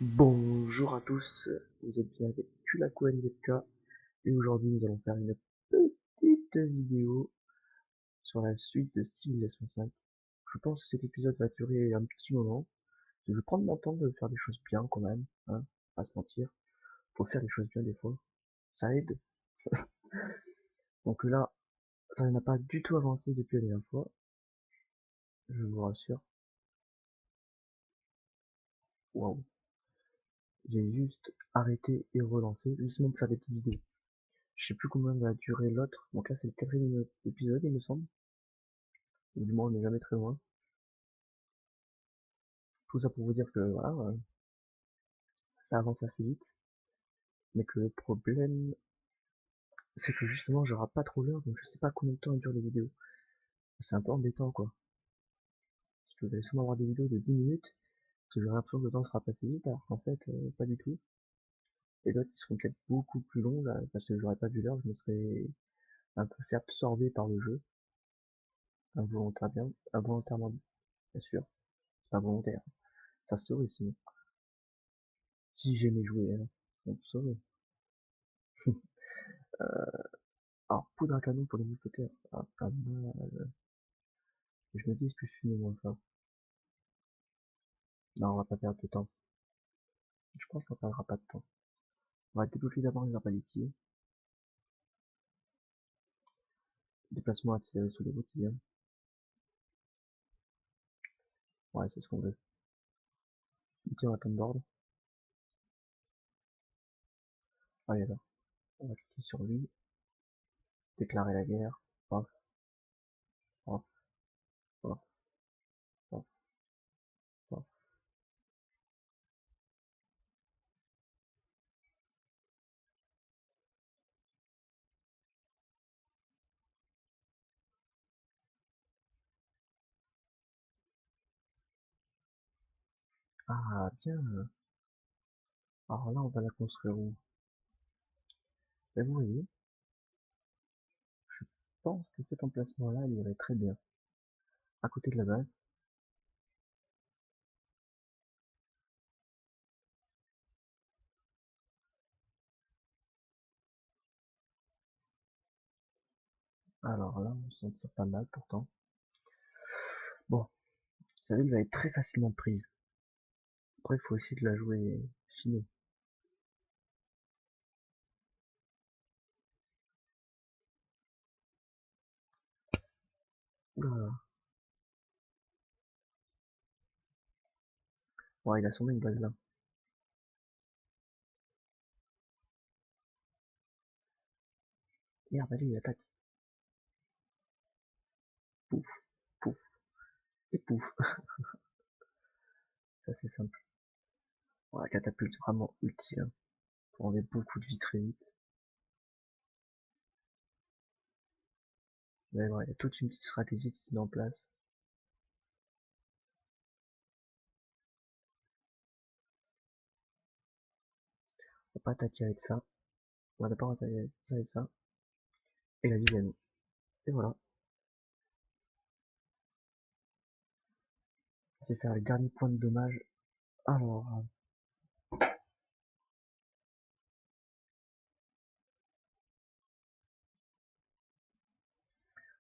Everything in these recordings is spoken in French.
Bonjour à tous, vous êtes bien avec Kulaku NVK et aujourd'hui nous allons faire une petite vidéo sur la suite de Civilization 5. Je pense que cet épisode va durer un petit moment, parce que je vais prendre mon temps de faire des choses bien quand même, hein, pas se mentir, faut faire des choses bien des fois, ça aide. Donc là, ça n'a pas du tout avancé depuis la dernière fois, je vous rassure. Waouh, j'ai juste arrêté et relancé, justement pour faire des petites vidéos. Je sais plus combien va durer l'autre, donc là c'est le quatrième épisode il me semble. Ou du moins on n'est jamais très loin. Tout ça pour vous dire que voilà, ça avance assez vite, mais que le problème, c'est que justement j'aurai pas trop l'heure, donc je sais pas combien de temps durent les vidéos. C'est un peu embêtant quoi. Parce que vous allez souvent avoir des vidéos de 10 minutes, parce que j'aurai l'impression que le temps sera passé vite, alors qu'en fait, pas du tout. Et d'autres qui seront peut-être beaucoup plus longues, là, parce que j'aurais pas vu l'heure, je me serais un peu fait absorber par le jeu, involontairement bien sûr. C'est pas volontaire. Ça se saurait sinon. Si j'aimais jouer, hein, on se saurait. Alors, poudre à canon pour les mousquetaires. Ah, pas mal. Et je me dis, est-ce que je finis moins ça? Non, on va pas perdre de temps. Je pense qu'on perdra pas de temps. On va débloquer d'abord les arbaletiers. Déplacement accéléré sous les routes, c'est bien. Ouais, c'est ce qu'on veut. Tiens, on va d'ordre. Allez alors, on va cliquer sur lui. Déclarer la guerre. Paf, paf, paf, paf, paf. Ah, bien. Alors là, on va la construire où? Ben, vous voyez, je pense que cet emplacement-là, il irait très bien. À côté de la base. Alors là, on s'en tire pas mal pourtant. Bon, sa ville va être très facilement prise. Après, il faut essayer de la jouer finaux. Oula. Ouais, il a sûrement une base là. Merde, allez, il attaque. Pouf, pouf, et pouf. Ça, c'est simple. Bon, la catapulte, c'est vraiment utile, hein, pour enlever beaucoup de vie très vite. Mais ouais, il y a toute une petite stratégie qui se met en place. On va pas attaquer avec ça. On va d'abord attaquer avec ça et ça. Et la dizaine. Et voilà. C'est faire le dernier point de dommage. Alors,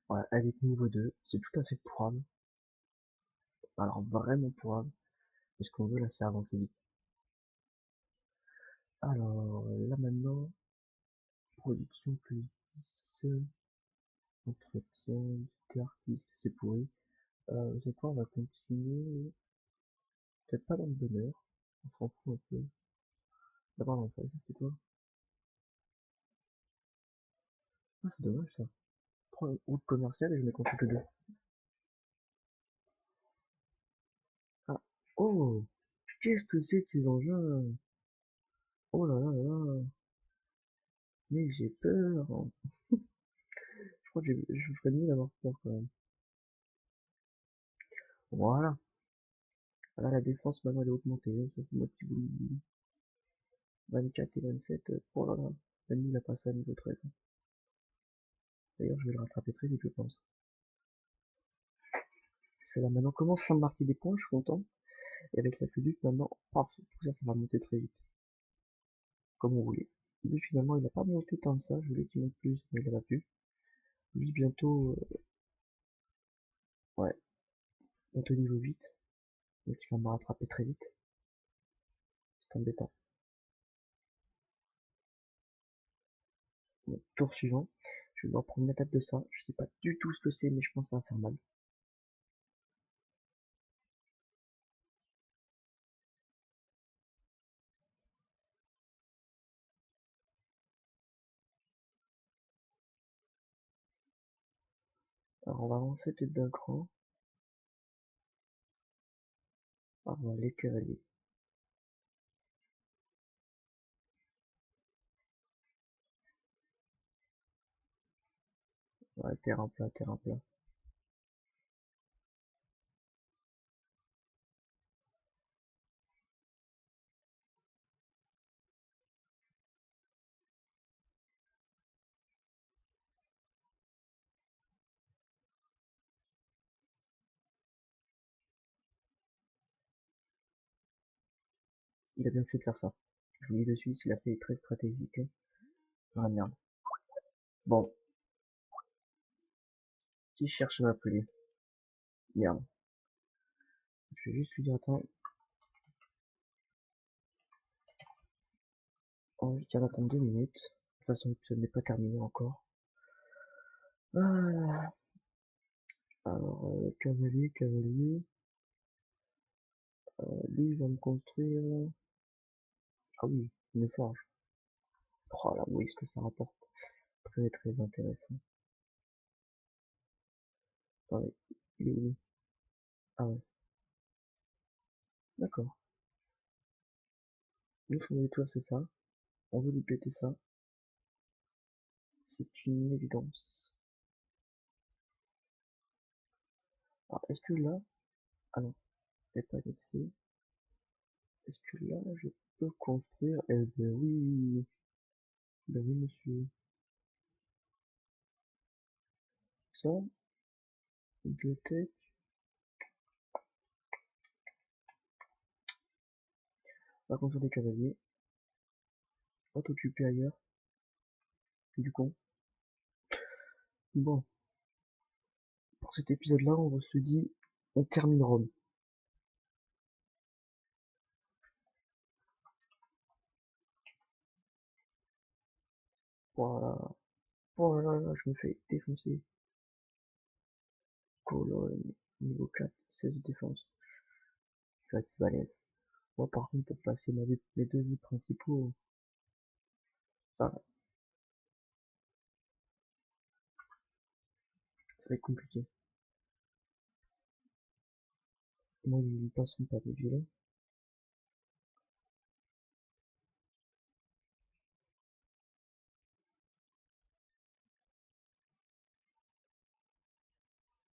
ouais, elle est niveau 2. C'est tout à fait pourrable. Alors, vraiment pourrable. Et ce qu'on veut là, c'est avancer vite. Alors, là maintenant, production plus 10, entretien, unité artiste, c'est pourri. C'est quoi, on va continuer. Peut-être pas dans le bonheur. On s'en fout un peu. D'abord dans ça, c'est quoi? Ah, c'est dommage ça. Prends une route commerciale et je mets contre que deux. Ah, oh! Qu'est-ce que c'est de ces engins? Oh là là là là! Mais j'ai peur! Je crois que je ferais mieux d'avoir peur quand même. Voilà! Là, la défense maintenant elle est augmentée. Ça, c'est moi qui vous le dis. 24 et 27, oh là là. Même lui, il a passé à niveau 13. D'ailleurs, je vais le rattraper très vite, je pense. C'est là maintenant, commence à me marquer des points, je suis content. Et avec l'aqueduc, maintenant, paf, tout ça, ça va monter très vite, comme on voulait. Lui, finalement, il a pas monté tant que ça, je voulais qu'il monte plus, mais il a pas pu. Lui, bientôt, ouais, bientôt niveau 8, donc il va me rattraper très vite. C'est embêtant. Bon, tour suivant, je vais devoir prendre la table de ça. Je sais pas du tout ce que c'est, mais je pense que ça va faire mal. Alors, on va avancer peut-être d'un cran. Alors, on va les cavaliers. Ouais, terrain plat, terrain plat. Il a bien fait de faire ça. Je vous dis de suite, il a fait très stratégique. Ah merde. Bon, qui cherche à m'appeler? Merde. Je vais juste lui dire, attends, on va dire d'attendre 2 minutes. De toute façon, l'épisode n'est pas terminé encore. Ah, alors, cavalier, cavalier. Lui, il va me construire... Ah oui, une forge. Oh là, oui, ce que ça rapporte. Très très intéressant. Ah oui, il est où lui? Ah ouais, d'accord. Nous, son tour, c'est ça. On veut lui péter ça. C'est une évidence. Alors, est-ce que là... Ah non, elle n'est pas vexée. Est-ce que là, je peux construire? Eh ben oui, ben oui, monsieur. Ça, bibliothèque. On va construire des cavaliers. On va t'occuper ailleurs, du con. Bon, pour cet épisode-là, on se dit, on termine Rome. Voilà. Oh là là, je me fais défoncer. Colonne, niveau 4, 16 de défense. Ça va être balèze. Moi, par contre, pour passer mes deux vies principaux, ça va être compliqué. Moi, ils passeront pas de villes.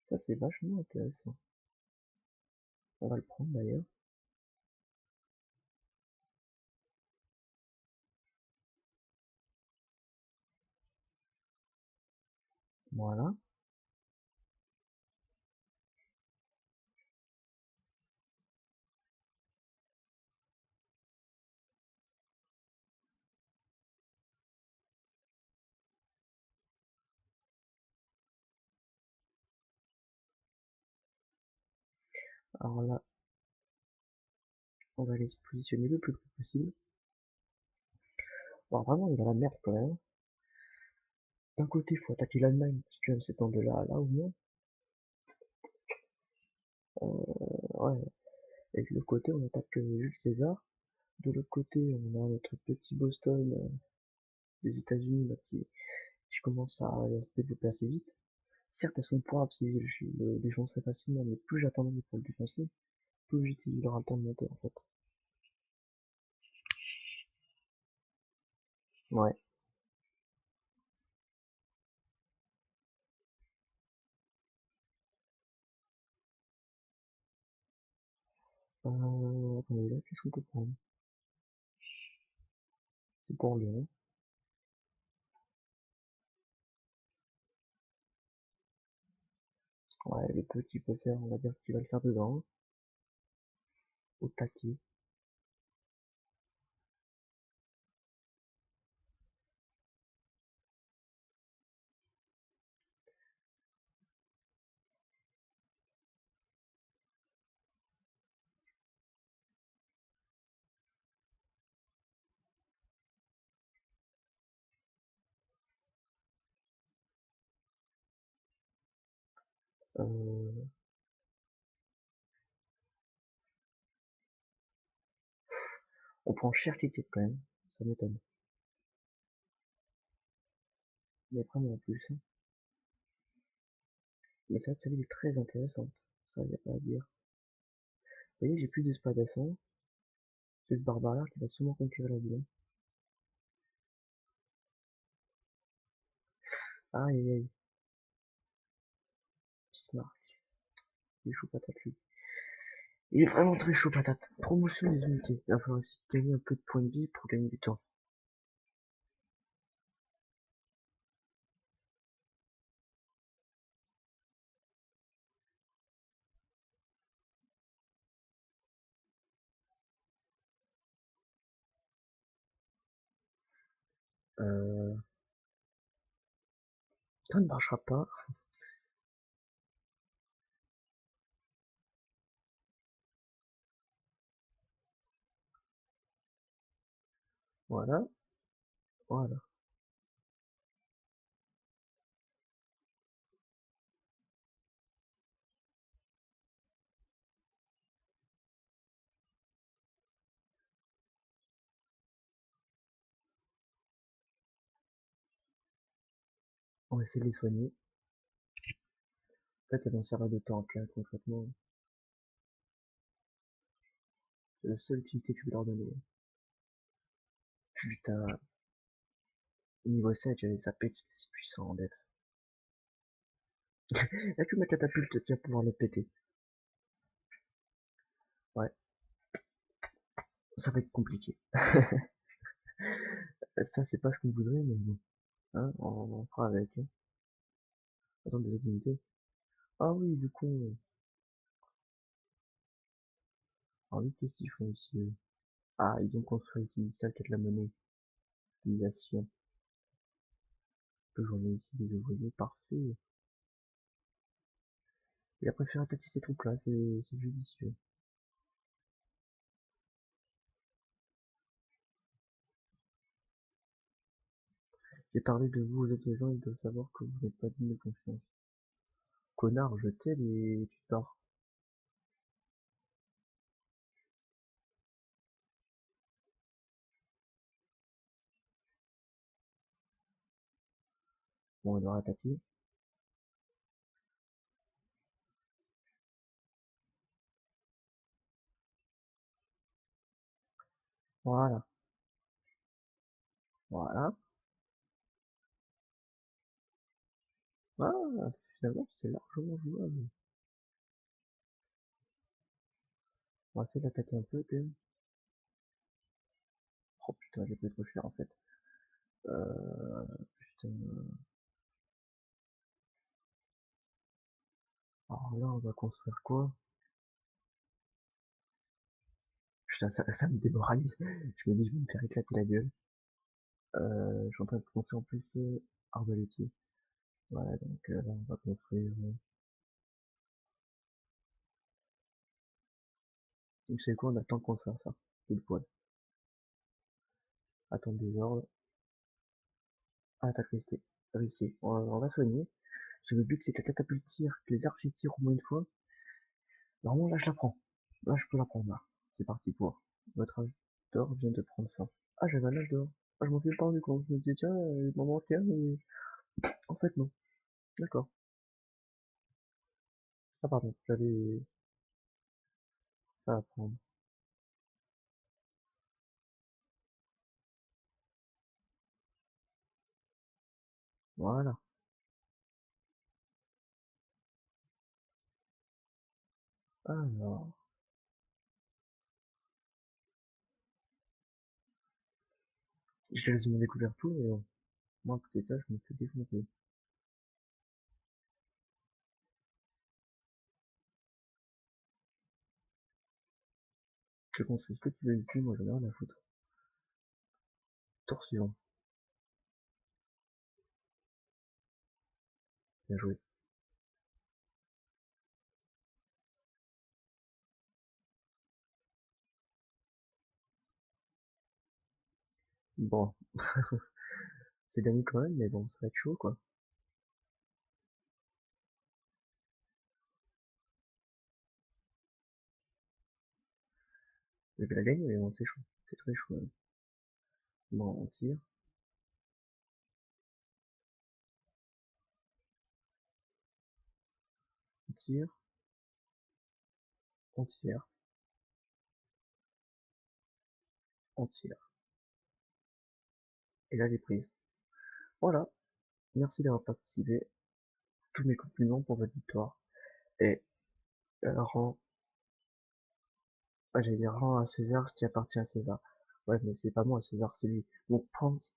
Ça, c'est vachement intéressant. On va le prendre d'ailleurs. Voilà. Alors là, on va aller se positionner le plus près possible. Bon, vraiment, il est dans la merde quand même. D'un côté, il faut attaquer l'Allemagne, parce qu'elle s'étend de là à là au moins. Ouais. Et de l'autre côté, on attaque Jules César. De l'autre côté, on a notre petit Boston des États-Unis là, qui commence à se développer assez vite. Certes, elles sont points civil, je le défoncerai facilement, mais plus j'attendrai pour le défoncer, plus vite il aura le temps de monter en fait. Ouais. Attendez, là, qu'est-ce qu'on peut prendre? C'est pour Lyon. Ouais, le peu qu'il peut faire, on va dire qu'il va le faire dedans. au taquet. Euh, on prend cher ticket quand même, ça m'étonne. Mais vraiment en plus, hein. Mais ça, ville est très intéressante. Ça, y a pas à dire. Vous voyez, j'ai plus de spadassin. C'est ce barbare qui va sûrement conquérir la ville, hein. Aïe aïe aïe. Bismarck. Il est chaud patate lui. Il est vraiment très chaud patate. Promotion des unités. Il va falloir essayer de gagner un peu de points de vie pour gagner du temps. Euh, ça ne marchera pas. Voilà. Voilà. On va essayer de les soigner. En fait, elles vont servir de temps plein, concrètement. C'est la seule utilité que je vais leur donner. Putain. Niveau 7, j'avais zappé que c'était si puissant en def. Là que ma catapulte tient à pouvoir le péter. Ouais, ça va être compliqué. Ça, c'est pas ce qu'on voudrait, mais bon. Hein, on fera avec. Hein. Attends, des autres unités. Ah oui, du coup. Ah oui, qu'est-ce qu'ils font ici, eux? Ah, ils viennent construire ici, ça qui est de la monnaie. Utilisation. J'en ai ici des ouvriers, parfait. Il a préféré attaquer ces troupes-là, c'est judicieux. J'ai parlé de vous aux autres gens, ils doivent savoir que vous n'êtes pas digne de confiance. Connard, je t'aide et tu pars. Bon, on va attaquer. Voilà. Voilà. Ah, finalement, c'est largement jouable. On va essayer d'attaquer un peu, quand même. Oh putain, j'ai pris trop cher, en fait. Putain. Alors là, on va construire quoi? Putain, ça me démoralise. Je me dis, je vais me faire éclater la gueule. Je suis en train de construire en plus arbalétier. Voilà, donc là, on va construire. Vous savez quoi, on attend de construire ça. Pile poil. Attendre des ordres. Ah, attaque risquée. Risquée. On va soigner. Si le but c'est que la catapulte tire, que les archers tirent au moins une fois, normalement là je la prends. Là je peux la prendre là. C'est parti pour. Votre âge d'or vient de prendre fin. Ah, j'avais un âge d'or. Ah, je m'en suis pas rendu compte. Je me disais, tiens, il m'en manquait un, mais en fait non. D'accord. Ah, pardon, j'avais ça à prendre. Voilà. Alors, j'ai quasiment découvert tout, mais bon. Moi, à côté de ça, je me fais défoncer. Je construis ce que tu veux ici, moi j'en ai rien à foutre. Tour suivant. Bien joué. Bon, c'est gagné quand même, mais bon, ça va être chaud quoi. Je vais la gagner, mais bon, c'est chaud. C'est très chaud. Hein. Bon, on tire, on tire, on tire. Et là, j'ai prise. Voilà. Merci d'avoir participé. Tous mes compliments pour votre victoire. Et rends, j'allais dire rends à César ce qui appartient à César. Ouais, mais c'est pas moi, César, c'est lui. Donc prends ce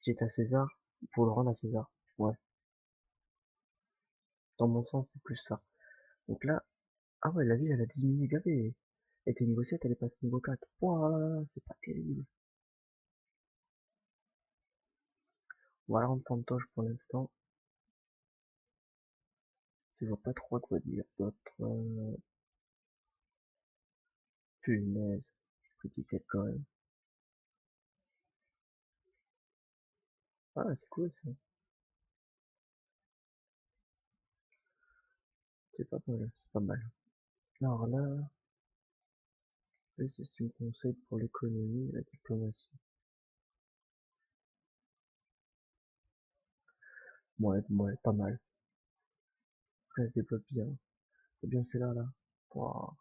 qui est à César pour le rendre à César. Ouais. Dans mon sens, c'est plus ça. Donc là, ah ouais, la ville, elle a diminué. Elle était niveau 7, elle est passée niveau 4. Ouah, c'est pas terrible. Voilà, on prend de toche pour l'instant. Je vois pas trop à quoi dire d'autre. Punaise. C'est critique quand même. Ah, c'est cool ça. C'est pas mal, c'est pas mal. Alors là, le système conseil pour l'économie et la diplomatie. Ouais, pas mal. Ça se développe bien. C'est bien c'est là. Wow.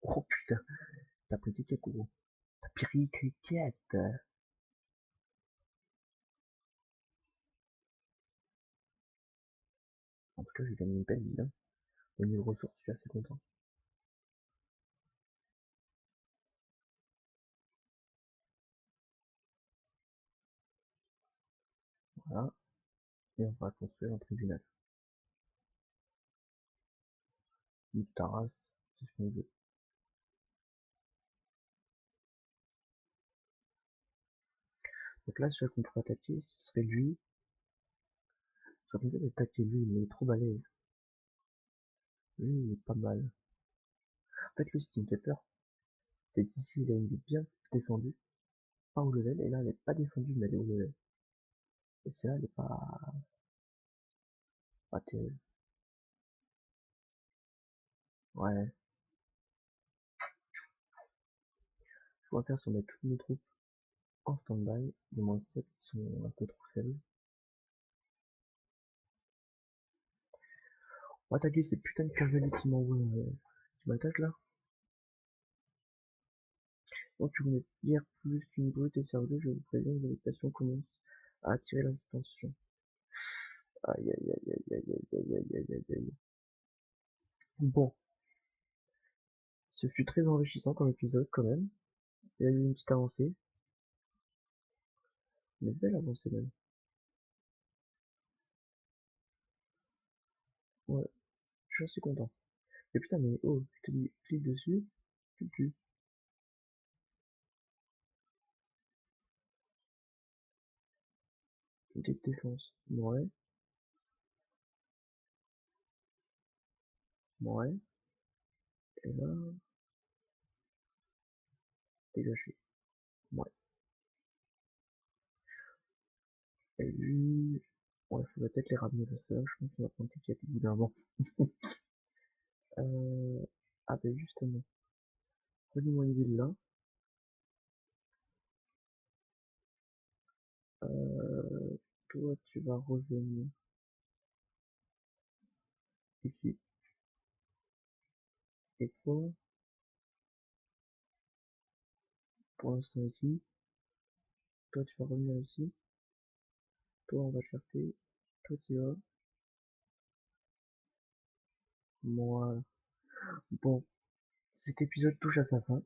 Oh putain, t'as pris cricket gros. T'as pris cricket. En tout cas, j'ai gagné une belle vie. Hein. Au niveau ressources, je suis assez content. Voilà. Et on va construire un tribunal. Une terrasse, c'est ce qu'on veut. Donc là, celui qu'on pourrait attaquer, ce serait lui. Je serais tenté d'attaquer lui, mais il est trop balèze. Lui, il est pas mal. En fait, lui, ce qui me fait peur, c'est qu'ici, il a une ville bien défendue, pas au level, et là, elle est pas défendue, mais elle est au level. Et celle-là, elle est pas terrible. Ouais. Je pourrais faire sur mettre toutes nos troupes en stand-by, du moins celles qui sont un peu trop faibles. On va attaquer ces putains de cavaliers qui m'envoient, qui m'attaquent là. Donc, tu remets guère plus qu'une brute et cerveau, je vous préviens, l'évaluation commence à attirer l'attention. Aïe aïe aïe aïe aïe aïe aïe aïe aïe aïe. Bon, ce fut très enrichissant comme épisode quand même. Il y a eu une petite avancée, une belle avancée même. Ouais, je suis assez content. Et putain, mais oh, je te dis, clique dessus, tu le tues. Une petite défense. Ouais, ouais, et là, dégagé. Ouais, et lui, ouais, faudrait peut-être les ramener là, ça, je pense qu'on va prendre petit au bout d'un moment. euh, ah ben justement, relis-moi une ville là. Toi, tu vas revenir ici. Et toi, pour l'instant ici. Toi, tu vas revenir ici. Toi, on va chercher. Toi, tu vas. Moi. Bon, cet épisode touche à sa fin.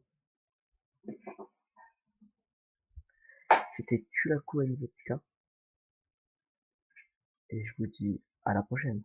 C'était Kulaku Anizatika. Et je vous dis à la prochaine.